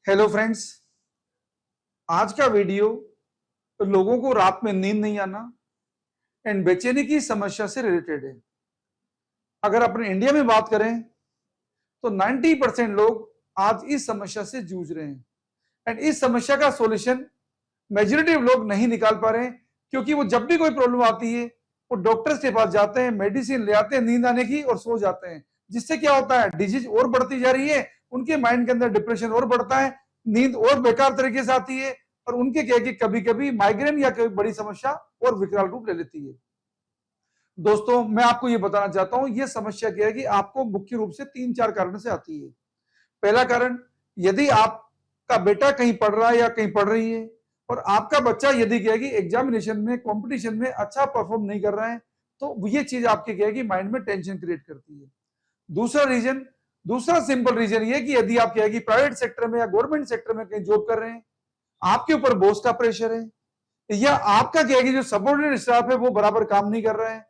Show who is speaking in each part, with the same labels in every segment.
Speaker 1: Hello friends. आज का video लोगों को रात में नींद नहीं आना एंड बेचैनी की समस्या से रिलेटेड है। अगर अपने इंडिया में बात करें तो 90% लोग आज इस समस्या से जूझ रहे हैं एंड इस समस्या का सॉल्यूशन मेजॉरिटी लोग नहीं निकाल पा रहे हैं, क्योंकि वो जब भी कोई प्रॉब्लम आती है वो डॉक्टर्स के पास जाते हैं, मेडिसिन ले आते हैं नींद आने की और सो जाते हैं। जिससे क्या होता है, डिजीज और बढ़ती जा रही है, उनके माइंड के अंदर डिप्रेशन और बढ़ता है, नींद और बेकार तरीके से आती है और उनके क्या कि कभी कभी माइग्रेन या कोई बड़ी समस्या और विकराल रूप ले लेती है। दोस्तों, मैं आपको ये बताना चाहता हूं ये समस्या क्या है कि आपको मुख्य रूप से 3-4 कारण से आती है। पहला कारण, यदि आपका बेटा कहीं पढ़ रहा है या कहीं पढ़ रही है और आपका बच्चा यदि क्या है कि एग्जामिनेशन में, कंपटीशन में अच्छा परफॉर्म नहीं कर रहा है, तो ये चीज आपके क्या है कि माइंड में टेंशन क्रिएट करती है। दूसरा सिंपल रीजन ये कि यदि आप क्या है कि प्राइवेट सेक्टर में या गवर्नमेंट सेक्टर में कहीं जॉब कर रहे हैं, आपके ऊपर बॉस का प्रेशर है, या आपका क्या है कि जो सबऑर्डिनेट स्टाफ है वो बराबर काम नहीं कर रहा है,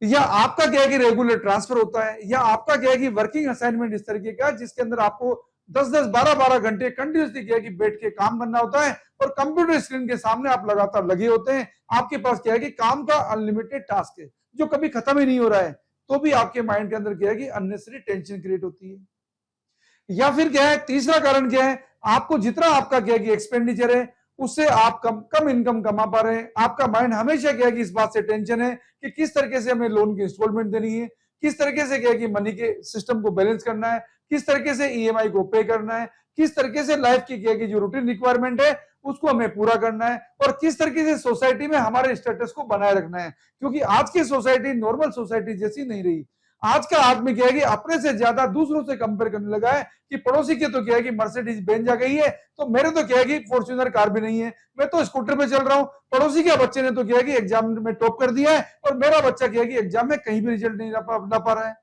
Speaker 1: या आपका क्या है कि रेगुलर ट्रांसफर होता है, या आपका क्या है कि वर्किंग असाइनमेंट इस तरीके का जिसके अंदर आपको 10-10, 12-12 घंटे कंटिन्यूसली क्या है कि बैठ के काम करना होता है और कंप्यूटर स्क्रीन के सामने आप लगातार लगे होते हैं। आपके पास क्या है कि काम का अनलिमिटेड टास्क है जो कभी खत्म ही नहीं हो रहा है, तो भी आपके माइंड के अंदर क्या है कि अननेसेसरी टेंशन क्रिएट होती है। या फिर क्या है, तीसरा कारण क्या है, आपको जितना आपका क्या है कि एक्सपेंडिचर है उससे आप कम इनकम कमा पा रहे हैं। आपका माइंड हमेशा क्या है कि इस बात से टेंशन है कि किस तरीके से हमें लोन की इंस्टॉलमेंट देनी है, किस तरीके से क्या है कि मनी के सिस्टम को बैलेंस करना है, किस तरीके से ईएमआई को पे करना है, किस तरीके से लाइफ की क्या है कि जो रूटीन रिक्वायरमेंट है उसको हमें पूरा करना है, और किस तरीके से सोसाइटी में हमारे स्टेटस को बनाए रखना है। क्योंकि आज की सोसाइटी नॉर्मल सोसाइटी जैसी नहीं रही। आज का आदमी क्या है कि अपने से ज्यादा दूसरों से कंपेयर करने लगा है कि पड़ोसी के तो क्या है कि मर्सिडीज बेंज आ गई है, तो मेरे तो क्या है कि फॉर्च्यूनर कार भी नहीं है, मैं तो स्कूटर पे चल रहा हूँ। पड़ोसी के बच्चे ने तो क्या है कि एग्जाम में टॉप कर दिया है और मेरा बच्चा क्या है कि एग्जाम में कहीं भी रिजल्ट नहीं ला पा रहा है।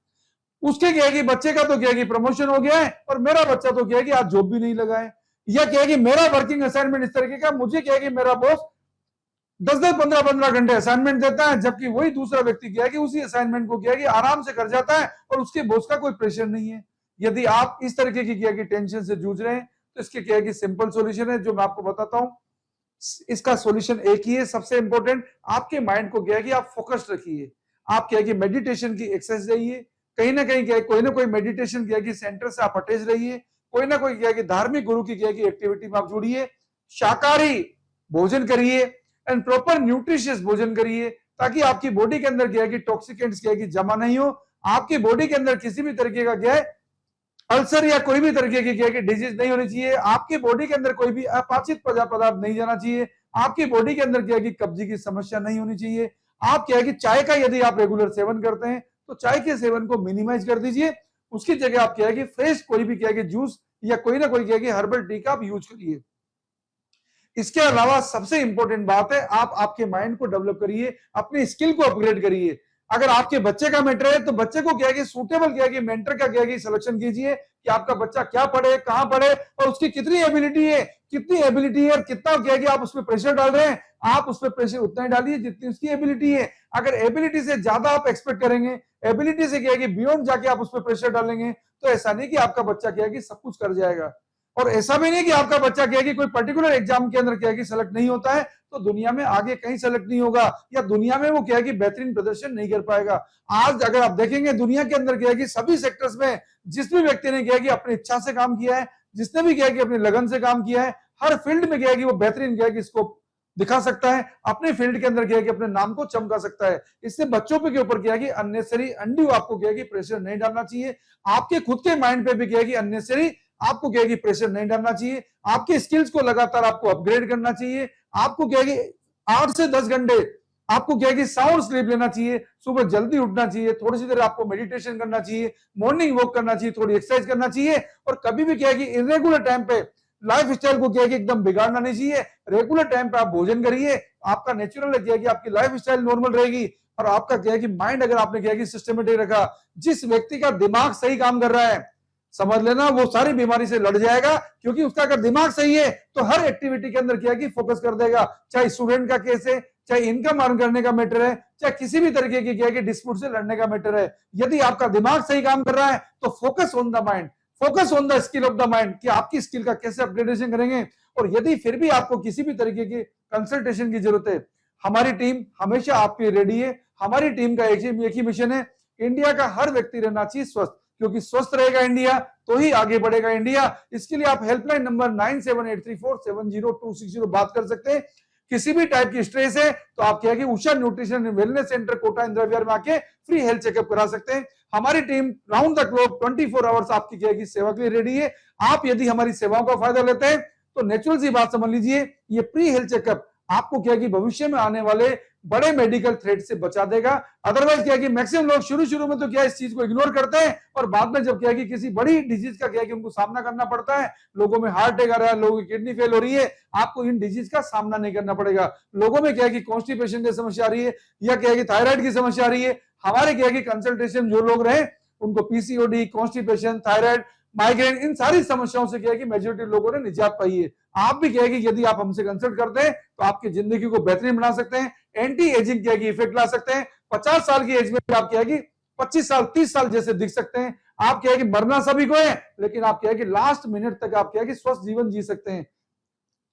Speaker 1: उसके क्या है कि बच्चे का तो क्या है कि प्रमोशन हो गया है और मेरा बच्चा तो क्या है कि आज जॉब भी नहीं लगा है। या क्या है कि मेरा वर्किंग असाइनमेंट इस तरीके का, मुझे क्या है कि मेरा बॉस 10-10, 15-15 घंटे असाइनमेंट देता है, जबकि वही दूसरा व्यक्ति क्या है कि उसी असाइनमेंट को क्या है कि आराम से कर जाता है और उसके बॉस का कोई प्रेशर नहीं है। यदि आप इस तरीके की क्या है कि टेंशन से जूझ रहे हैं तो इसके क्या है कि सिंपल सॉल्यूशन है जो मैं आपको बताता हूं। इसका सॉल्यूशन एक ही है, सबसे इंपॉर्टेंट, आपके माइंड को क्या है कि आप फोकस्ड रखिए। आप क्या है कि मेडिटेशन की एक्सरसाइज रहिए, कहीं ना कहीं क्या है कोई ना कोई मेडिटेशन क्या है कि सेंटर से आप अटैच रहिए, कोई ना कोई क्या है कि धार्मिक गुरु की क्या है कि एक्टिविटी में आप जुड़िए, शाकाहारी भोजन करिए एंड प्रॉपर न्यूट्रिशियस भोजन करिए, ताकि आपकी बॉडी के अंदर क्या है कि टॉक्सिकेंट्स क्या है कि जमा नहीं हो, आपकी बॉडी के अंदर किसी भी तरीके का क्या है अल्सर या कोई भी तरीके की क्या है कि डिजीज नहीं होनी चाहिए, आपकी बॉडी के अंदर कोई भी अपाचित पदार्थ नहीं जाना चाहिए, आपकी बॉडी के अंदर क्या है कि कब्जे की समस्या नहीं होनी चाहिए। आप क्या है कि चाय का यदि आप रेगुलर सेवन करते हैं तो चाय के सेवन को मिनिमाइज कर दीजिए, उसकी जगह आप क्या है कि फ्रेश कोई भी क्या है कि जूस या कोई ना कोई क्या है कि हर्बल टी का आप यूज करिए। इसके अलावा सबसे इंपॉर्टेंट बात है, आप आपके माइंड को डेवलप करिए, अपनी स्किल को अपग्रेड करिए। अगर आपके बच्चे का मैटर है तो बच्चे को क्या है कि सूटेबल क्या है कि मेंटर का क्या है कि सिलेक्शन कीजिए कि आपका बच्चा क्या पढ़े, कहां पढ़े और उसकी कितनी एबिलिटी है, और कितना क्या है कि आप उस पर प्रेशर डाल रहे हैं। आप उस पर प्रेशर उतना ही डालिए जितनी उसकी एबिलिटी है। अगर एबिलिटी से ज्यादा आप एक्सपेक्ट करेंगे, एबिलिटी से क्या है कि बियॉन्ड जाके आप उस पर प्रेशर डालेंगे, तो ऐसा नहीं कि आपका बच्चा क्या है कि सब कुछ कर जाएगा। और ऐसा भी नहीं कि आपका बच्चा क्या है कि कोई पर्टिकुलर एग्जाम के अंदर क्या है कि सेलेक्ट नहीं होता है तो दुनिया में आगे कहीं सेलेक्ट नहीं होगा, या दुनिया में वो क्या है कि बेहतरीन प्रदर्शन नहीं कर पाएगा। आज अगर आप देखेंगे दुनिया के अंदर क्या है कि सभी सेक्टर्स में जिस भी व्यक्ति ने क्या है कि अपनी इच्छा से काम किया है, जिसने भी क्या है कि अपनी लगन से काम किया है, हर फील्ड में क्या है कि वो बेहतरीन क्या है कि स्कोप दिखा सकता है, अपने फील्ड के अंदर क्या है कि अपने नाम को चमका सकता है। इससे बच्चों पे के ऊपर क्या है कि अननेसेसरी अनड्यू आपको क्या है कि प्रेशर नहीं डालना चाहिए। आपके खुद के माइंड पे भी क्या है कि अननेसेसरी आपको क्या है कि प्रेशर नहीं डालना चाहिए। आपके स्किल्स को लगातार आपको अपग्रेड करना चाहिए। आपको क्या है कि 8 से 10 घंटे आपको क्या है कि साउंड स्लीप लेना चाहिए, सुबह जल्दी उठना चाहिए, थोड़ी सी देर आपको मेडिटेशन करना चाहिए, मॉर्निंग वॉक करना चाहिए, थोड़ी एक्सरसाइज करना चाहिए, और कभी भी क्या है कि इरेगुलर टाइम पे लाइफ स्टाइल को क्या है कि एकदम बिगाड़ना नहीं चाहिए। रेगुलर टाइम पे आप भोजन करिए, आपका नेचुरल क्या है कि आपकी लाइफ स्टाइल नॉर्मल रहेगी, और आपका क्या है कि माइंड अगर आपने क्या है कि सिस्टमेटिक रखा, जिस व्यक्ति का दिमाग सही काम कर रहा है समझ लेना वो सारी बीमारी से लड़ जाएगा, क्योंकि उसका अगर दिमाग सही है तो हर एक्टिविटी के अंदर क्या है कि फोकस कर देगा। चाहे स्टूडेंट का केस है, चाहे इनकम अर्न करने का मैटर है, चाहे किसी भी तरीके की क्या है कि डिस्प्यूट से लड़ने का मैटर है, यदि आपका दिमाग सही काम कर रहा है तो focus on the mind, focus on the skill of the mind कि आपकी स्किल का कैसे अपग्रेडेशन करेंगे। और यदि फिर भी आपको किसी भी तरीके की कंसल्टेशन की जरूरत है, हमारी टीम हमेशा आपके लिए रेडी है। हमारी टीम का एक ही मिशन है, इंडिया का हर व्यक्ति रहना चाहिए स्वस्थ, क्योंकि स्वस्थ रहेगा इंडिया तो ही आगे बढ़ेगा इंडिया। इसके लिए आप हेल्पलाइन नंबर 9783470260 बात कर सकते हैं। किसी भी टाइप की स्ट्रेस है तो आप क्या कि Usha nutrition wellness centre Kota Indira Vihar में आके फ्री हेल्थ चेकअप करा सकते हैं। हमारी team round the clock 24 hours आपकी क्या की सेवा के लिए रेडी है। आप यदि हमारी सेवाओं का फायदा लेते हैं तो नेचुरल सी बात समझ लीजिए, ये प्री हेल्थ चेकअप आपको क्या कि भविष्य में आने वाले बड़े मेडिकल थ्रेट से बचा देगा। अदरवाइज क्या कि मैक्सिमम लोग शुरू में तो क्या इस चीज को इग्नोर करते हैं और बाद में जब क्या कि किसी बड़ी डिजीज का क्या कि उनको सामना करना पड़ता है, लोगों में हार्ट अटैक आ रहा है, लोगों की किडनी फेल हो रही है, आपको इन डिजीज का सामना नहीं करना पड़ेगा। लोगों में क्या कि कॉन्स्टिपेशन की समस्या आ रही है या क्या कि थायराइड की समस्या आ रही है, हमारे क्या कि कंसल्टेशन जो लोग रहे उनको पीसीओडी, कॉन्स्टिपेशन, थायराइड, माइग्रेन, इन सारी समस्याओं से क्या है कि मेजोरिटी लोगों ने निजात पाई है। आप भी क्या है कि यदि आप हमसे कंसल्ट करते हैं तो आपकी जिंदगी को बेहतरीन बना सकते हैं, एंटी एजिंग क्या की इफेक्ट ला सकते हैं। 50 साल की एज में आप क्या है कि 25 साल 30 साल जैसे दिख सकते हैं। आप क्या है कि मरना सभी को है, लेकिन आप क्या है कि लास्ट मिनट तक आप क्या है कि स्वस्थ जीवन जी सकते हैं।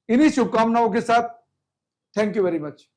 Speaker 1: इन्हीं शुभकामनाओं के साथ थैंक यू वेरी मच।